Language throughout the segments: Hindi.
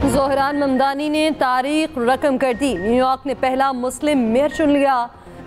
ज़ोहरान ममदानी ने तारीख रकम कर दी। न्यूयॉर्क ने पहला मुस्लिम मेयर चुन लिया।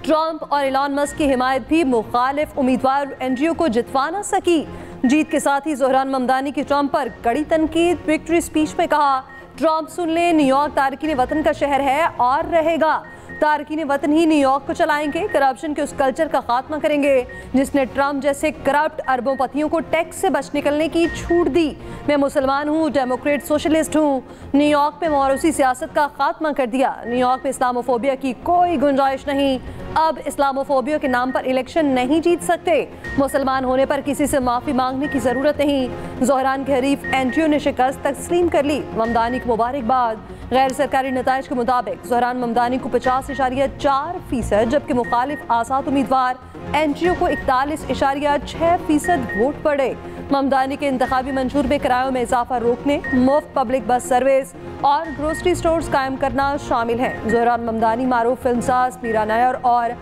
ट्रंप और एलन मस्क की हिमायत भी मुखालिफ उम्मीदवार एनडीओ को जितवा न सकी। जीत के साथ ही ज़ोहरान ममदानी की ट्रंप पर कड़ी तनकीद। विक्ट्री स्पीच में कहा, ट्रंप सुन ले, न्यूयॉर्क तारकीन वतन का शहर है और रहेगा। तारकीन वतन ही न्यूयॉर्क को चलाएंगे। करप्शन के उस कल्चर का खात्मा करेंगे जिसने ट्रंप जैसे करप्ट अरबोंपतियों को टैक्स से बच निकलने की छूट दी। मैं मुसलमान हूँ, डेमोक्रेट सोशलिस्ट हूँ। न्यूयॉर्क में मौरूसी सियासत का खात्मा कर दिया। न्यूयॉर्क में इस्लामोफोबिया की कोई गुंजाइश नहीं। अब इस्लामोफोबिया के नाम पर इलेक्शन नहीं जीत सकते। मुसलमान होने पर किसी से माफ़ी मांगने की ज़रूरत नहीं। ज़ोहरान के हरीफ एनडीओ ने शिकस्त तस्लीम कर ली। ममदानी को मुबारकबाद। गैर सरकारी नताइज के मुताबिक ज़ोहरान ममदानी को 50.4%, जबकि मुखालिफ आज़ाद उम्मीदवार एनडीओ को 41.6% वोट पड़े। ममदानी के इंतखाबी मंशूर में किरायों में इजाफा रोकने, मुफ्त पब्लिक बस सर्विस और ग्रोसरी स्टोर्स कायम करना शामिल हैं। ज़ोहरान ममदानी मारूफ फिल्मसाज मीरा नायर और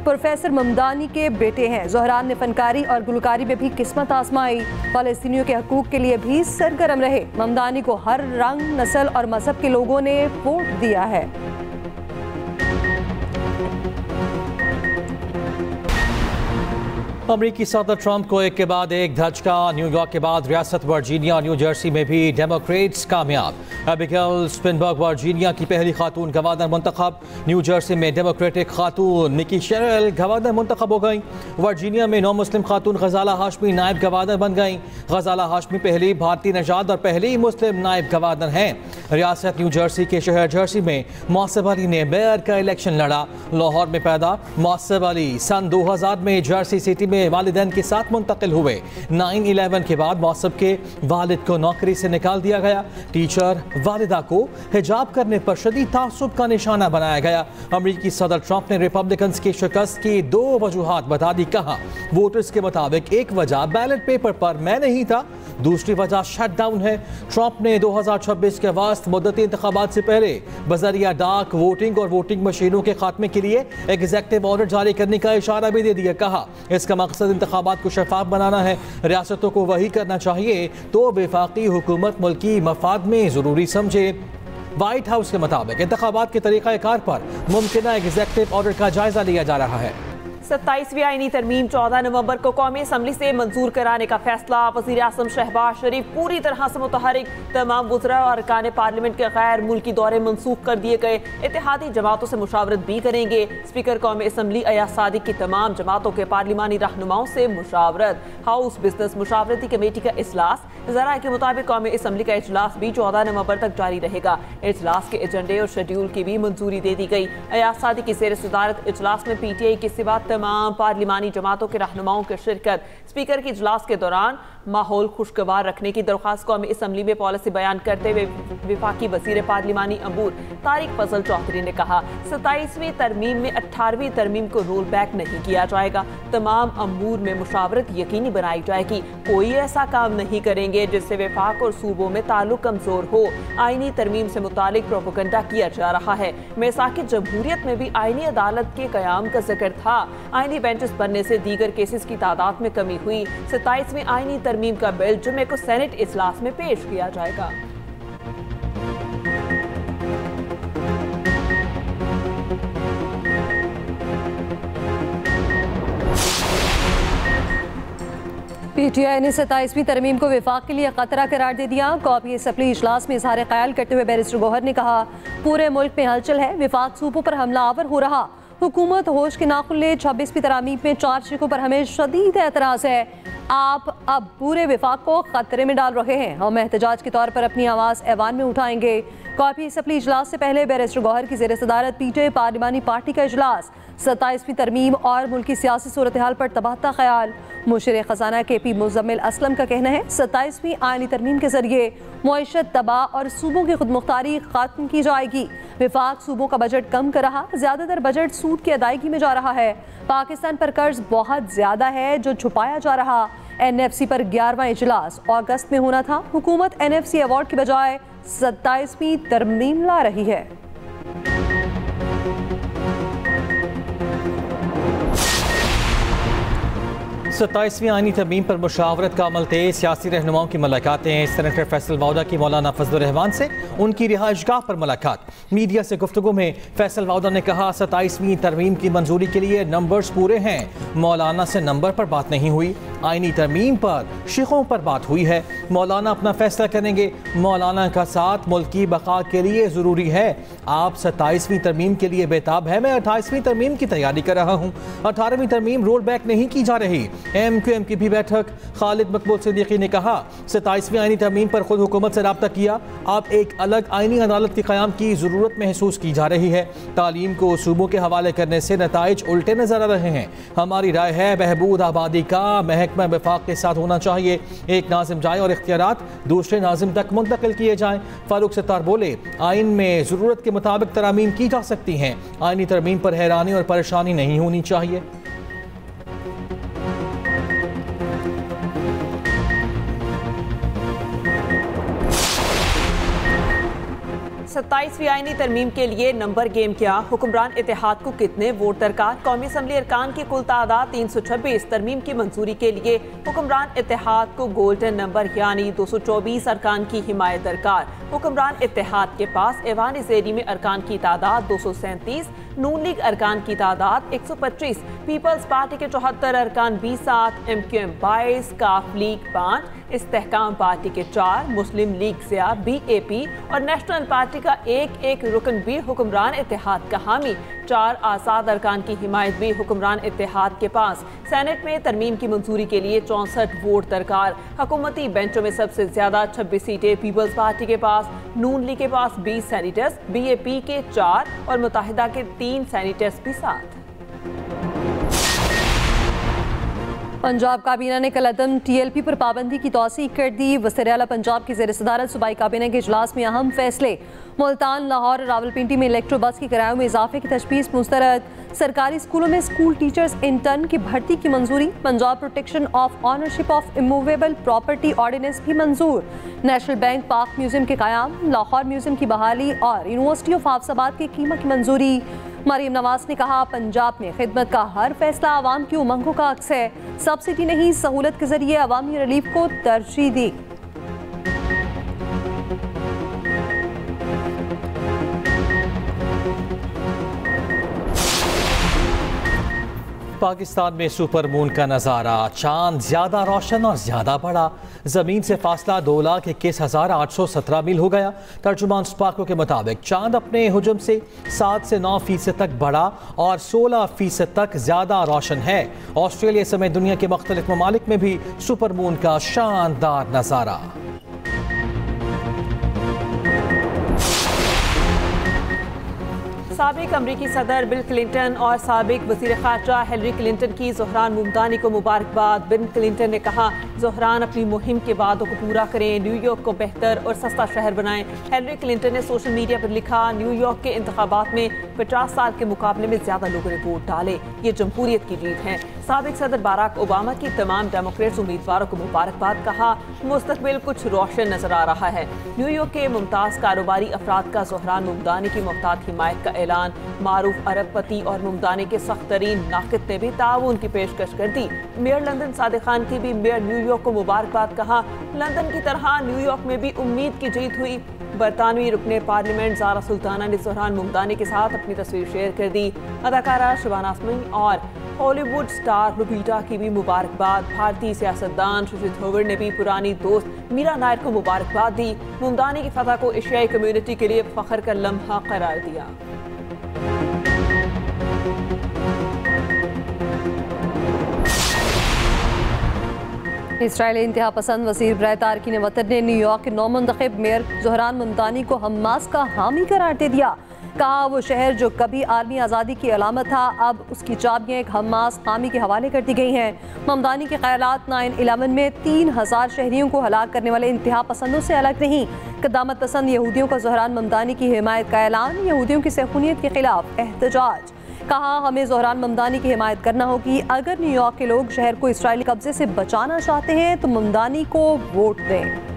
प्रोफेसर ममदानी के बेटे हैं। ज़ोहरान ने फनकारी और गुलकारी में भी किस्मत आजमाई। फ़लस्तीनियों के हकूक़ के लिए भी सरगर्म रहे। ममदानी को हर रंग, नस्ल और मजहब के लोगों ने वोट दिया है। अमरीकी सदर ट्रंप को एक के बाद एक धचका। न्यूयॉर्क के बाद रियासत वर्जीनिया और न्यू जर्सी में भी डेमोक्रेट्स कामयाब। एबिगेल स्पिनबर्ग वर्जीनिया की पहली खातून गवर्नर मुंतखब। न्यू जर्सी में डेमोक्रेटिक खातून निकी शेरल गवर्नर मुंतखब हो गई। वर्जीनिया में नौ मुस्लिम खातून गजाला हाशमी नायब गवर्नर बन गई। गजाला हाशमी पहली भारतीय नजाद और पहली मुस्लिम नायब गवर्नर हैं। रियासत न्यू जर्सी के शहर जर्सी में मौसब अली ने मेयर का इलेक्शन लड़ा। लाहौर में पैदा मौसब अली सन 2000 में जर्सी सिटी में वालिदैन के साथ मुंतकिल हुए। 9/11 के बाद मौसब के वालिद को नौकरी से निकाल दिया गया। टीचर वालिदा को हिजाब करने पर शदीद तासुब का निशाना बनाया गया। अमरीकी सदर ट्रंप ने रिपब्लिकन्स की शिकस्त की 2 वजूहात बता दी। कहा, वोटर्स के मुताबिक एक वजह बैलेट पेपर पर मैं नहीं था, दूसरी वजह शटडाउन है। ट्रंप ने 2026 के वास्त मुद्दती इंतखाबात से पहले बजरिया डाक वोटिंग और वोटिंग मशीनों के खात्मे के लिए एग्जीक्यूटिव ऑर्डर जारी करने का इशारा भी दे दिया। कहा, इसका मकसद इंतखाबात को शफाफ बनाना है। रियासतों को वही करना चाहिए तो वफाकी हुकूमत मुल्की मफाद में ज़रूरी समझे। व्हाइट हाउस के मुताबिक इंतखाबात के तरीक़ाकार पर मुमकिन एग्जीक्यूटिव ऑर्डर का जायजा लिया जा रहा है। 27वीं आईनी तरमीम 14 नवंबर को कौमी असम्बली से मंजूर कराने का फैसला। वज़ीर आज़म शहबाज शरीफ पूरी तरह से मुतहरिक। तमाम वज़रा और अरकान पार्लियामेंट के गैर मुल्की दौरे मनसूख कर दिए गए। इत्तेहादी जमातों से मुशावरत भी करेंगे। स्पीकर कौमी असम्बली अयाज सादिक की तमाम जमातों के पार्लिमानी रहनुमाओं से मुशावरत। हाउस बिजनेस मुशावरती कमेटी का इजलास। ज़राए के मुताबिक कौमी असम्बली का इजलास भी 14 नवंबर तक जारी रहेगा। इजलास के एजेंडे और शेड्यूल की भी मंजूरी दे दी गई। अयाज सादिक की ज़ेर सदारत इजलास में PTI के सिवा तमाम पार्लिमानी जमातों के रहनुमाओं की शिरकत। स्पीकर के इजलास के दौरान माहौल खुशगवार रखने की दरख्वास्त कौमी असम्बली में पॉलिसी बयान करते हुए विफाकी वजीर पार्लिमानी अमूर तारिक फजल चौधरी ने कहा, 27वीं तरमीम में 18वीं तरमीम को रोल बैक नहीं किया जाएगा। तमाम अमूर में मुशावरत यकीनी बनाई जाएगी। कोई ऐसा काम नहीं करेंगे जिससे विफाक और सूबों में ताल्लुक कमजोर हो। आईनी तरमीम से मुतालिक प्रोपोगंडा किया जा रहा है। मैसाकी जमहूरियत में भी आईनी अदालत के कयाम का जिक्र था। आईनी बेंचेस बनने से दीगर केसेस की तादाद में कमी हुई। 27वीं आईनी तरमीम का बिल जुमे को सेनेट इजलास में पेश किया जाएगा। PTI ने 27वीं तरमीम को विफाक के लिए खतरा करार दे दिया। कौमी असम्बली इजलास में इजहार ख्याल करते हुए बैरिस्टर गौहर ने कहा, पूरे मुल्क में हलचल है, विफाक सूबों पर हमलावर हो रहा। हुकूमत होश के नाखुन ले। 26वीं तरमीम में 4 शिकों पर हमें शदीद एतराज़ है। आप अब पूरे विफाक को खतरे में डाल रहे हैं। हम एहतजाज के तौर पर अपनी आवाज़ ऐवान में उठाएंगे। कौमी असम्बली इजलास से पहले बैरिस्टर गौहर की ज़ेर सदारत PTI पार्लिमानी पार्टी का इजलास। 27वीं तरमीम और मुल्की सियासी सूरत हाल पर तबादला ख्याल। मुशीर खजाना KP मुजम्मिल असलम का कहना है, 27वीं आईनी तरमीम के जरिए मईशत तबाह और सूबों की खुदमुख्तारी खत्म की जाएगी। विफाक सूबों का बजट कम कर रहा, ज़्यादातर बजट सूद की अदायगी में जा रहा है। पाकिस्तान पर कर्ज बहुत ज़्यादा है जो छुपाया जा रहा। NFC पर 11वां इजलास अगस्त में होना था। हुकूमत NFC अवार्ड की बजाय 27वीं तरमीम ला रही है। 27वीं आईनी तरमीम पर मुशावरत का अमल तेज, सियासी रहनुमाओं की मुलाकातें। सेनेटर फैसल वाउदा की मौलाना फजलुर रहमान से उनकी रिहाइशगाह पर मुलाकात। मीडिया से गुफ्तगू में फैसल वाउदा ने कहा 27वीं तरमीम की मंजूरी के लिए नंबर्स पूरे हैं। मौलाना से नंबर पर बात नहीं हुई, आईनी तरमीम पर शिखों पर बात हुई है। मौलाना अपना फैसला करेंगे। मौलाना का साथ मुल्क की बका के लिए ज़रूरी है। आप 27वीं तरमीम के लिए बेताब है, मैं 28वीं तरमीम की तैयारी कर रहा हूँ। 18वीं तरमीम रोल बैक नहीं की जा रही। MQM की भी बैठक। खालिद मकबूल सिद्दीकी ने कहा 27वीं आईनी तरमीम पर खुद हुकूमत से रब्ता किया। अब एक अलग आईनी अदालत के क़याम की ज़रूरत महसूस की जा रही है। तालीम को सूबों के हवाले करने से नताइज उल्टे नजर आ रहे हैं। हमारी राय है बहबूद आबादी का महकमा वफाक के साथ होना चाहिए। एक नाजिम जाए और इख्तियारात दूसरे नाजिम तक मुंतकिल किए जाएं। फारूक सत्तार बोले आइन में ज़रूरत के मुताबिक तरामीम की जा सकती हैं। आईनी तरमीम पर हैरानी और परेशानी नहीं होनी चाहिए। 27वीं आईनी तरमीम के लिए नंबर गेम क्या, हुक्मरान इत्तेहाद को कितने वोट दरकार। कौमी असम्बली अरकान की कुल तादाद 326। तरमीम की मंजूरी के लिए हुक्मरान इत्तेहाद को गोल्डन नंबर यानी 224 अरकान की हिमायत दरकार। हुक्मरान इत्तेहाद के पास ऐवान ज़ेरी में अरकान की तादाद 237, नून लीग अरकान की तादाद 125, पीपल्स पार्टी के 74 अरकान 20, MQM 22, काफ लीग 5, इस्तेहकाम पार्टी के 4, मुस्लिम लीग ज़िया, BAP और नेशनल पार्टी का एक रुकन भी हुक्मरान इत्तेहाद का हामी। 4 आज़ाद अरकान की हिमायत भी हुक्मरान इत्तेहाद के पास। सेनेट में तरमीम की मंजूरी के लिए 64 वोट दरकार। हुकूमती बेंचों में सबसे ज्यादा 26 सीटें पीपल्स पार्टी के पास, नून लीग के पास 20 सेनेटर्स, BAP के 4 और मुत्तहिदा के 3 सेनेटर्स भी साथ। पंजाब काबीना ने कलअदम TLP पर पाबंदी की तौसीक कर दी। वज़ीर आला पंजाब की ज़ेर सदारत सूबाई काबीना के इजलास में अहम फैसले। मुल्तान, लाहौर और रावलपिंडी में इलेक्ट्रो बस की किरायों में इजाफे की तजवीज़ मुस्तरद। सरकारी स्कूलों में स्कूल टीचर्स इंटर्न की भर्ती की मंजूरी। Punjab protection of ownership of immovable property ordinance भी मंजूर। नेशनल बैंक पार्क म्यूजियम के क़याम, लाहौर म्यूजियम की बहाली और यूनिवर्सिटी ऑफ हाफसाबाद की कीमत की मंजूरी। मरीम नवाज ने कहा पंजाब में खिदमत का हर फैसला आवाम की उमंगों का अक्स है। सब्सिडी नहीं, सहूलत के जरिए अवामी रिलीफ को तरजीह दी। पाकिस्तान में सुपर मून का नज़ारा, चांद ज्यादा रोशन और ज्यादा बड़ा। जमीन से फासला 2,21,817 मील हो गया। तर्जुमान स्पार्को के मुताबिक चांद अपने हुजम से 7 से 9% तक बढ़ा और 16% तक ज्यादा रोशन है। ऑस्ट्रेलिया समेत दुनिया के मुख्तलिफ ममालिक में भी सुपर मून का शानदार नज़ारा। साबिक अमरीकी सदर बिल क्लिंटन और साबिक वज़ीर ख़ारजा हिलरी क्लिंटन की ज़ोहरान मुमदानी को मुबारकबाद। बिल क्लिंटन ने कहा ज़ोहरान अपनी मुहिम के वादों को पूरा करें, न्यूयॉर्क को बेहतर और सस्ता शहर बनाएं। हिलरी क्लिंटन ने सोशल मीडिया पर लिखा न्यूयॉर्क के इंतखाबात में 50 साल के मुकाबले में ज़्यादा लोगों ने वोट डाले, ये जमहूरियत की जीत है। साबिक सदर बाराक ओबामा की तमाम डेमोक्रेट्स उम्मीदवारों को मुबारकबाद। कहा मुस्तकबिल कुछ रोशन नजर आ रहा है। न्यूयॉर्क के मुमताज़ कारोबारी अफराद का ज़ोहरान मुमदानी की मुहतात हिमायत का ऐलान। मारूफ अरबपति और मुमदानी के सख्त तरीन नाक़िद ने भी ताउन की पेशकश कर दी। मेयर लंदन सादिक खान की भी मेयर न्यूयॉर्क को मुबारकबाद। कहा लंदन की तरह न्यूयॉर्क में भी उम्मीद की जीत हुई। बरतानवी रुकने पार्लियामेंट ज़ारा सुल्ताना ने ज़ोहरान मुमदानी के साथ अपनी तस्वीर शेयर कर दी। अदाकारा शबाना आज़मी और हॉलीवुड स्टार लुपीटा की भी मुबारकबाद। भारतीय सियासतदान शशि थरूर ने भी पुरानी दोस्त मीरा नायर को मुबारकबाद दी। मुमदानी की फतह को एशियाई कम्युनिटी के लिए फख्र का लम्हा करार दिया। इसराइली इंतहा पसंद वज़ीर बराए तारकीन वतन ने न्यूयॉर्क के नौमुंतखब मेयर ज़ोहरान मुमदानी को हमास का हामी करार दे दिया। कहा वो शहर जो कभी आर्मी आज़ादी की अलामत था अब उसकी चाबियाँ एक हमास हामी के हवाले कर दी गई हैं। मुमदानी के ख्यालात 9/11 में 3000 शहरियों को हलाक करने वाले इंतहा पसंदों से अलग नहीं। क़दामत पसंद यहूदियों का ज़ोहरान मुमदानी की हिमायत का ऐलान, यहूदियों की सहूनियत के खिलाफ एहतजाज। कहा हमें ज़ोहरान मुमदानी की हिमायत करना होगी। अगर न्यूयॉर्क के लोग शहर को इसराइली कब्जे से बचाना चाहते हैं तो मुमदानी को वोट दें।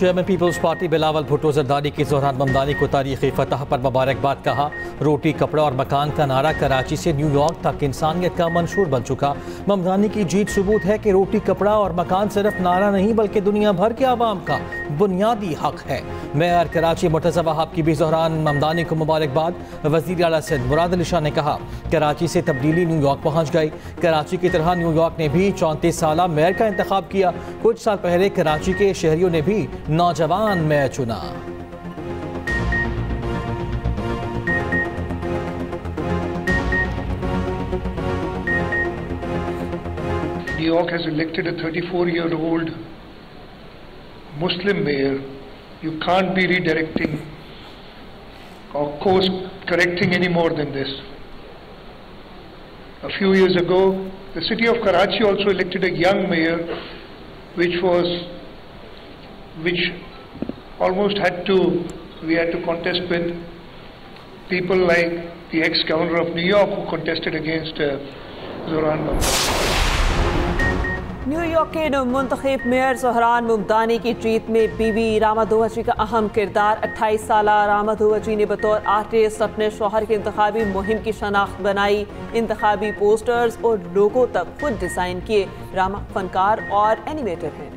Chairman people's party Bilawal Bhutto Zardari की ज़ोहरान ममदानी को तारीखी फतह पर मुबारकबाद कहा। रोटी कपड़ा और मकान का नारा कराची से न्यूयॉर्क तक इंसानियत का मंशूर बन चुका। ममदानी की जीत सबूत है कि रोटी कपड़ा और मकान सिर्फ नारा नहीं बल्कि दुनिया भर के आवाम का बुनियादी हक है। मेयर कराची मुर्तज़ा वहाब की भी ज़ोहरान ममदानी को मुबारकबाद। वज़ीर आला सिंध मुराद अली शाह ने कहा कराची से तब्दीली न्यूयॉर्क पहुँच गई। कराची की तरह न्यूयॉर्क ने भी 34 साला मेयर का इंतखाब किया। कुछ साल पहले कराची के शहरियों ने भी नौजवान मेयर चुना। New York has elected a 34-year-old Muslim mayor. You can't be redirecting or course correcting any more than this. A few years ago, the city of Karachi also elected a young mayor, which almost we had to contest with people like the ex-governor of New York who contested against Zohran Mamdani. New York के मुंतखब मेयर ज़ोहरान ममदानी की जीत में बीवी रामा दोवची का अहम किरदार। 28 साला रामा दोवची ने बतौर आर्टिस्ट अपने शौहर की इंतखाबी मुहिम की शनाख्त बनाई। इंतखाबी पोस्टर्स और लोगो तक खुद डिज़ाइन किए। रामा फनकार और एनिमेटर हैं।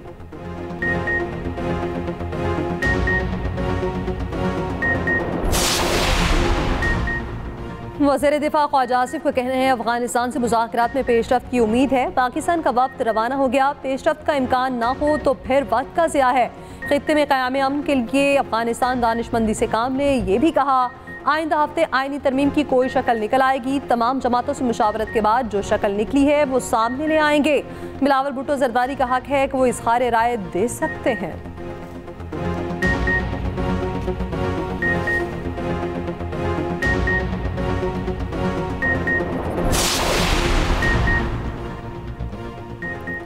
वज़ीर दिफा ख्वाजा आसिफ का कहना है अफगानिस्तान से मुज़ाकरात में पेशरफ्त की उम्मीद है। पाकिस्तान का वक्त रवाना हो गया। पेशरफ्त का इम्कान ना हो तो फिर वक्त का ज़िया है। खित्ते में क़याम अमन के लिए अफगानिस्तान दानिशमंदी से काम ले। ये भी कहा आइंदा हफ्ते आइनी तरमीम की कोई शक्ल निकल आएगी। तमाम जमातों से मुशावरत के बाद जो शक्ल निकली है वो सामने ले आएंगे। बिलावल भुट्टो जरदारी का हक है कि वो इज़हार राय दे सकते हैं।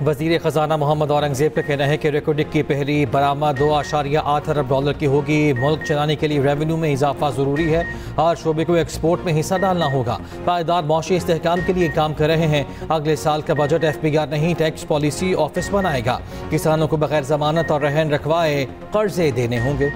वज़ीर ख़जाना मोहम्मद औरंगज़ेब का कहना है कि रिकॉर्डिंग की पहली बरामद 2.8 अरब डॉलर की होगी। मुल्क चलाने के लिए रेवेन्यू में इजाफा ज़रूरी है। हर शोबे को एक्सपोर्ट में हिस्सा डालना होगा। पायदार मौशी इस्तेहकाम के लिए काम कर रहे हैं। अगले साल का बजट FBR नहीं टैक्स पॉलिसी ऑफिस बनाएगा। किसानों को बगैर जमानत और रहन रखवाए कर्जे देने होंगे।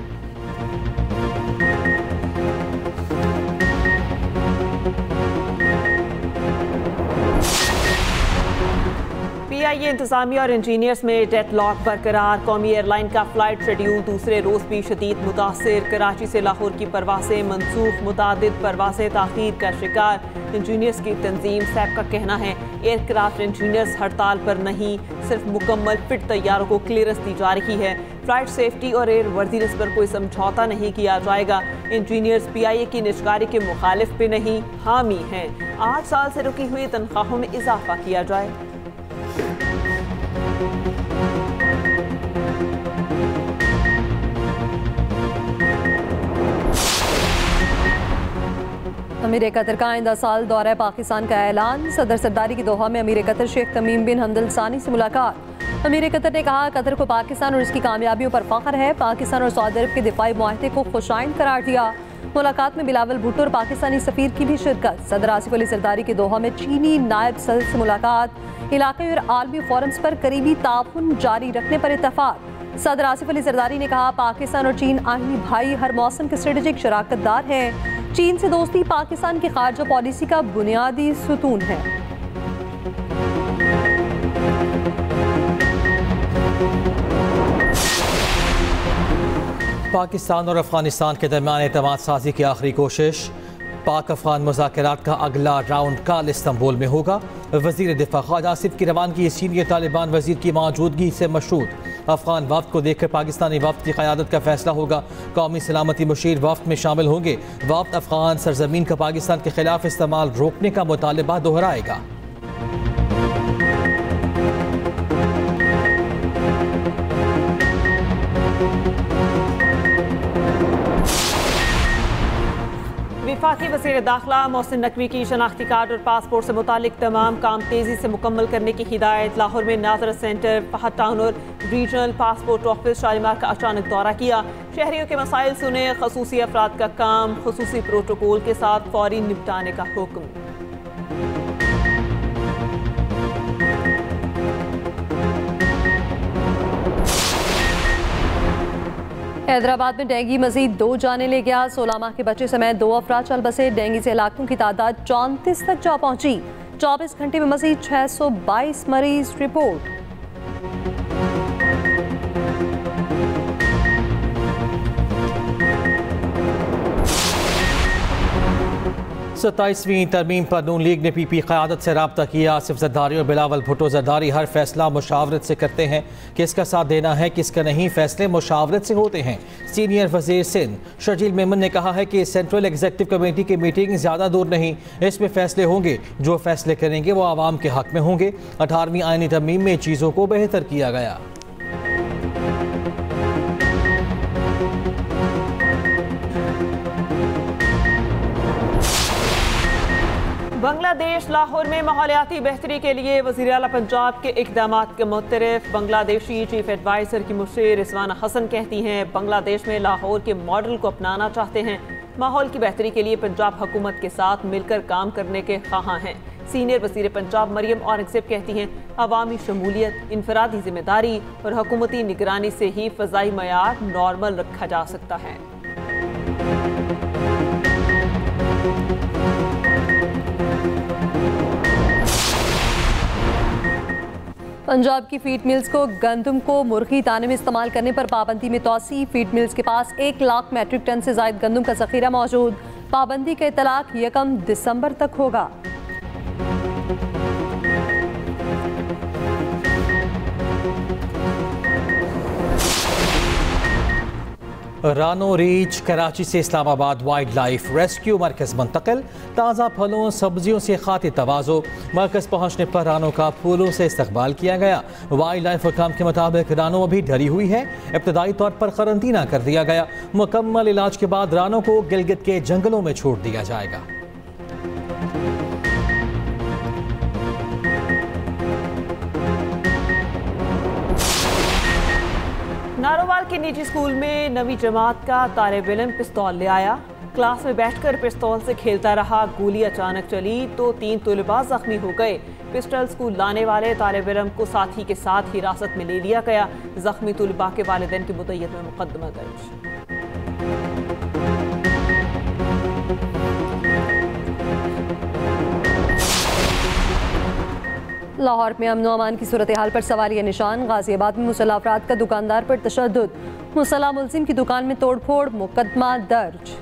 PIA इंतजामिया और इंजीनियर्स में डेडलॉक बरकरार। कौमी एयरलाइन का फ्लाइट शेड्यूल दूसरे रोज भी शदीद मुतासिर। कराची से लाहौर की परवासें मनसूख। मुतादिद परवासें ताखीर का शिकार। इंजीनियर्स की तंजीम सैप का कहना है एयरक्राफ्ट इंजीनियर्स हड़ताल पर नहीं, सिर्फ मुकम्मल फिट तैयारों को क्लियरेंस दी जा रही है। फ्लाइट सेफ्टी और एयर वर्दीनेस पर कोई समझौता नहीं किया जाएगा। इंजीनियर्स PIA की निजकारी के मुखालिफ भी नहीं, हामी हैं। 8 साल से रुकी हुई तनख्वाहों में इजाफा किया जाए। अमीर कतर का आइंदा साल दौरा पाकिस्तान का ऐलान। सदर सरदारी की दोहा में अमीर कतर शेख तमीम बिन हमद अल सानी से मुलाकात। अमीर कतर ने कहा कतर को पाकिस्तान और इसकी कामयाबियों पर फख्र है। पाकिस्तान और सऊदी अरब के दिफाई मुआहदे को खुशाइंद करार दिया। मुलाकात में बिलावल भुट्टो और पाकिस्तानी सफीर की भी शिरकत। सदर आसिफ अली जरदारी की दोहा में चीनी नायब सदर से मुलाकात। इलाक़ाई और आलमी फोरम्स पर करीबी ताउन जारी रखने पर इत्तफाक। सदर आसिफ अली जरदारी ने कहा पाकिस्तान और चीन आहिनी भाई हर मौसम के स्ट्रेटेजिक शराकतदार हैं। चीन से दोस्ती पाकिस्तान की खारजा पॉलिसी का बुनियादी सुतून है। पाकिस्तान और अफगानिस्तान के दरमियान एतमाद साजी की आखिरी कोशिश। पाक अफगान मुज़ाकरात का अगला राउंड कल इस्तांबुल में होगा। वज़ीर दिफा ख्वाजा आसिफ की रवानगी सीनियर तालिबान वज़ीर की मौजूदगी से मशरूत। अफगान वफ्द को देखकर पाकिस्तानी वफ्द की क़यादत का फैसला होगा। कौमी सलामती मुशीर वफ्द में शामिल होंगे। वफ्द अफगान सरजमीन का पाकिस्तान के खिलाफ इस्तेमाल रोकने का मुतालबा दोहराएगा। वफाकी वज़ीर दाखिला मोहसिन नकवी की शनाख्ती कार्ड और पासपोर्ट से मुतालिक तमाम काम तेज़ी से मुकम्मल करने की हिदायत। लाहौर में नाजर सेंटर, फहद टाउन और रीजनल पासपोर्ट ऑफिस शालीमार का अचानक दौरा किया। शहरियों के मसाइल सुने। खसूसी अफराद का काम खसूसी प्रोटोकॉल के साथ फौरी निपटाने का हुक्म। हैदराबाद में डेंगू मजीद 2 जाने ले गया। 16 माह के बच्चे समेत 2 अफराद चल बसे। डेंगू से हलाकतों की तादाद 34 तक जा पहुंची। 24 घंटे में मजीद 622 मरीज रिपोर्ट। 27वीं तरमीम पर नून लीग ने पीपी क़यादत से रब्ता किया। आसिफ जरदारी और बिलावल भुट्टो जरदारी हर फैसला मुशावरत से करते हैं, किसका साथ देना है किसका नहीं, फैसले मुशावरत से होते हैं। सीनियर वज़ीर सिंध शर्जील मेमन ने कहा है कि सेंट्रल एग्जीक्यूटिव कमेटी की मीटिंग ज़्यादा दूर नहीं, इसमें फैसले होंगे, जो फैसले करेंगे वो आवाम के हक़ में होंगे। 18वीं आईनी तरमीम में चीज़ों को बेहतर किया गया। बांग्लादेश लाहौर में माहौलियाती बेहतरी के लिए वज़ीर आला पंजाब के इक़दामात के मुतरफ बांग्लादेशी चीफ एडवाइज़र की मुशीर रिजवाना हसन कहती हैं बांग्लादेश में लाहौर के मॉडल को अपनाना चाहते हैं। माहौल की बेहतरी के लिए पंजाब हुकूमत के साथ मिलकर काम करने के ख्वाहां हैं। सीनियर वज़ीर पंजाब मरियम औरंगज़ेब कहती हैं अवामी शमूलियत, इनफरादी जिम्मेदारी और हुकूमती निगरानी से ही फ़ज़ाई मयार नॉर्मल रखा जा सकता है। पंजाब की फीड मिल्स को गंदम को मुर्गी दाने में इस्तेमाल करने पर पाबंदी में तोसी। फीड मिल्स के पास 1 लाख मैट्रिक टन से ज़ायद गंदम का ज़ख़ीरा मौजूद। पाबंदी का इतलाक 1 दिसंबर तक होगा। रानो रीच कराची से इस्लामाबाद वाइल्ड लाइफ रेस्क्यू मरकज़ मुंतकिल। ताज़ा फलों सब्जियों से खातिर तवाज़ो। मरकज़ पहुँचने पर रानो का फूलों से इस्तकबाल किया गया। वाइल्ड लाइफ हुकाम के मुताबिक रानो अभी डरी हुई है, इब्तदाई तौर पर करंतना कर दिया गया। मुकम्मल इलाज के बाद रानो को गिलगित के जंगलों में छोड़ दिया जाएगा। नारोवाल के निजी स्कूल में नवी जमात का तालिब इल्म पिस्तौल ले आया। क्लास में बैठकर पिस्तौल से खेलता रहा, गोली अचानक चली तो 3 तलबा जख्मी हो गए। पिस्टल स्कूल लाने वाले तालिब इल्म को साथी के साथ हिरासत में ले लिया गया। जख्मी तलबा के वालिदैन की मुद्दत में मुकदमा दर्ज। लाहौर में अमन अमान की सूरत हाल पर सवालिया निशान। गाजियाबाद में मुसल्लह अफराद का दुकानदार पर तशद्दुद। मुसल्लह मुलजिम की दुकान में तोड़फोड़, मुकदमा दर्ज।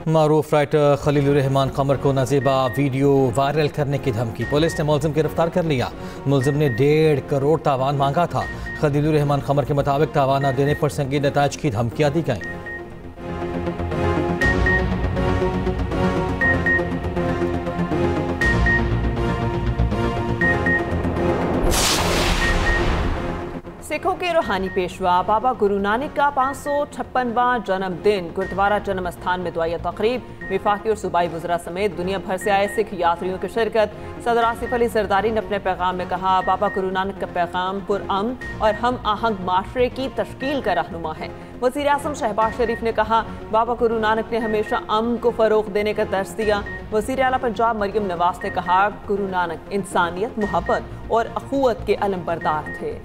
मारूफ राइटर खलीलुर रहमान कमर को नाजेबा वीडियो वायरल करने की धमकी। पुलिस ने मुलजिम गिरफ्तार कर लिया। मुलजिम ने 1.5 करोड़ तावान मांगा था। खलीलुर रहमान कमर के मुताबिक तावान न देने पर संगीन नताज की धमकियां दी गईं। सिखों के रूहानी पेशवा बाबा गुरु नानक का 556वां जन्मदिन। गुरुद्वारा जन्म स्थान में दुआया तकरीब। विफाकी और सूबाई वज़रा समेत दुनिया भर से आए सिख यात्रियों की शिरकत। सदर आसिफ अली जरदारी ने अपने पैगाम में कहा बाबा गुरु नानक का पैगाम पुरअमन और हम आहंग माशरे की तश्कील का रहनुमा है। वज़ीर आज़म शहबाज शरीफ ने कहा बाबा गुरु नानक ने हमेशा अमन को फ़रोग़ देने का दर्स दिया। वज़ीर आला पंजाब मरियम नवाज़ ने कहा गुरु नानक इंसानियत, मोहब्बत और अखुवत के अलमबरदार थे।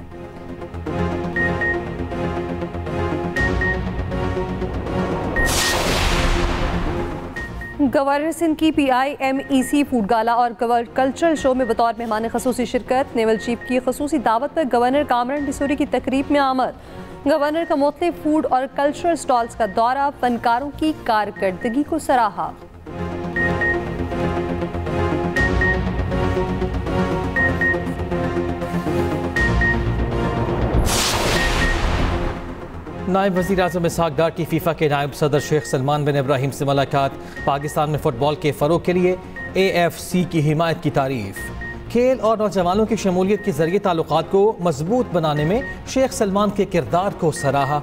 गवर्नर सिंध की PIMEC फूड गाला और कल्चरल शो में बतौर मेहमान खसूसी शिरकत। नेवल चीफ की खसूसी दावत पर गवर्नर कामरान डिसूरी की तकरीब में आमद। गवर्नर का मुख्तलिफ फूड और कल्चरल स्टॉल्स का दौरा, फनकारों की कारकर्दगी को सराहा। नायब वज़ीर आज़म इसहाक़ डार की फीफा के नायब सदर शेख सलमान बिन इब्राहिम से मुलाकात। पाकिस्तान में फ़ुटबॉल के फ़रोग़ के लिए AFC की हिमायत की तारीफ़। खेल और नौजवानों की शमूलियत के ज़रिए ताल्लुक़ात को मजबूत बनाने में शेख सलमान के किरदार को सराहा।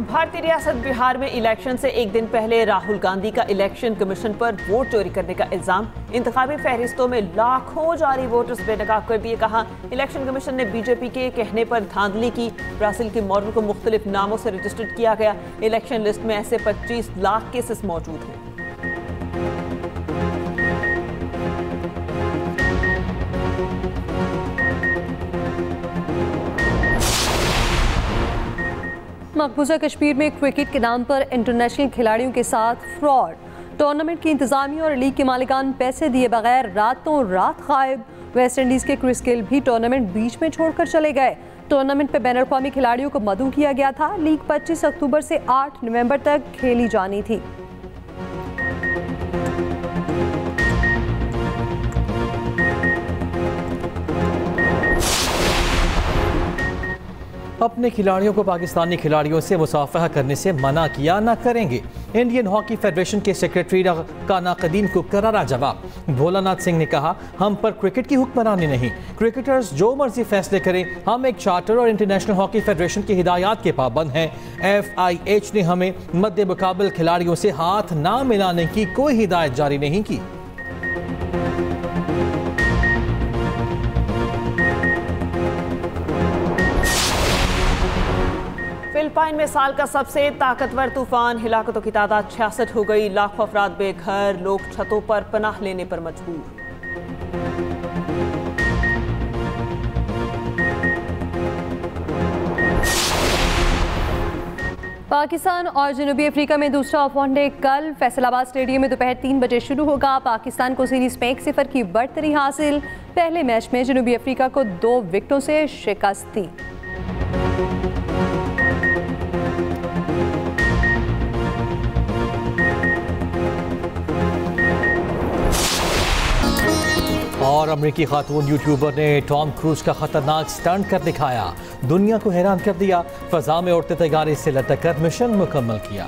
भारतीय रियासत बिहार में इलेक्शन से एक दिन पहले राहुल गांधी का इलेक्शन कमीशन पर वोट चोरी करने का इल्जाम। इंतखाबी फहरिस्तों में लाखों जारी वोटर्स बेनकाब कर दिए। कहा इलेक्शन कमीशन ने बीजेपी के कहने पर धांधली की। ब्राजील के मॉडल को मुख्तलिफ नामों से रजिस्टर्ड किया गया। इलेक्शन लिस्ट में ऐसे 25 लाख केसेस मौजूद हैं। मकबूजा कश्मीर में क्रिकेट के नाम पर इंटरनेशनल खिलाड़ियों के साथ फ्रॉड। टूर्नामेंट की इंतजामिया और लीग के मालिकान पैसे दिए बगैर रातों रात गायब। वेस्ट इंडीज के क्रिस गेल भी टूर्नामेंट बीच में छोड़कर चले गए। टूर्नामेंट में बैनुल अक़वामी खिलाड़ियों को मदऊ किया गया था। लीग 25 अक्टूबर से 8 नवंबर तक खेली जानी थी। अपने खिलाड़ियों को पाकिस्तानी खिलाड़ियों से मुसाफहा करने से मना किया, ना करेंगे। इंडियन हॉकी फेडरेशन के सेक्रेटरी का नाक़दीन को करारा जवाब। भोलानाथ सिंह ने कहा हम पर क्रिकेट की हुक्मरानी नहीं, क्रिकेटर्स जो मर्जी फैसले करें, हम एक चार्टर और इंटरनेशनल हॉकी फेडरेशन की हिदायत के पाबंद हैं। FIH ने हमें मद्दे मुकाबल खिलाड़ियों से हाथ ना मिलाने की कोई हिदायत जारी नहीं की। फिलिपाइन में साल का सबसे ताकतवर तूफान। हिलाकतों की तादाद 66 हो गई। लाखों अफराद बेघर, लोग छतों पर पनाह लेने पर मजबूर। पाकिस्तान और जनूबी अफ्रीका में दूसरा वनडे कल फैसलाबाद स्टेडियम में दोपहर 3 बजे शुरू होगा। पाकिस्तान को सीरीज में 1-0 की बढ़तरी हासिल। पहले मैच में जनूबी अफ्रीका को 2 विकेटों से शिकस्त थी। और अमेरिकी खातून यूट्यूबर ने टॉम क्रूज का खतरनाक स्टंट कर दिखाया। दुनिया को हैरान कर दिया। फजा में उड़ते तैयारे से लटक कर मिशन मुकम्मल किया।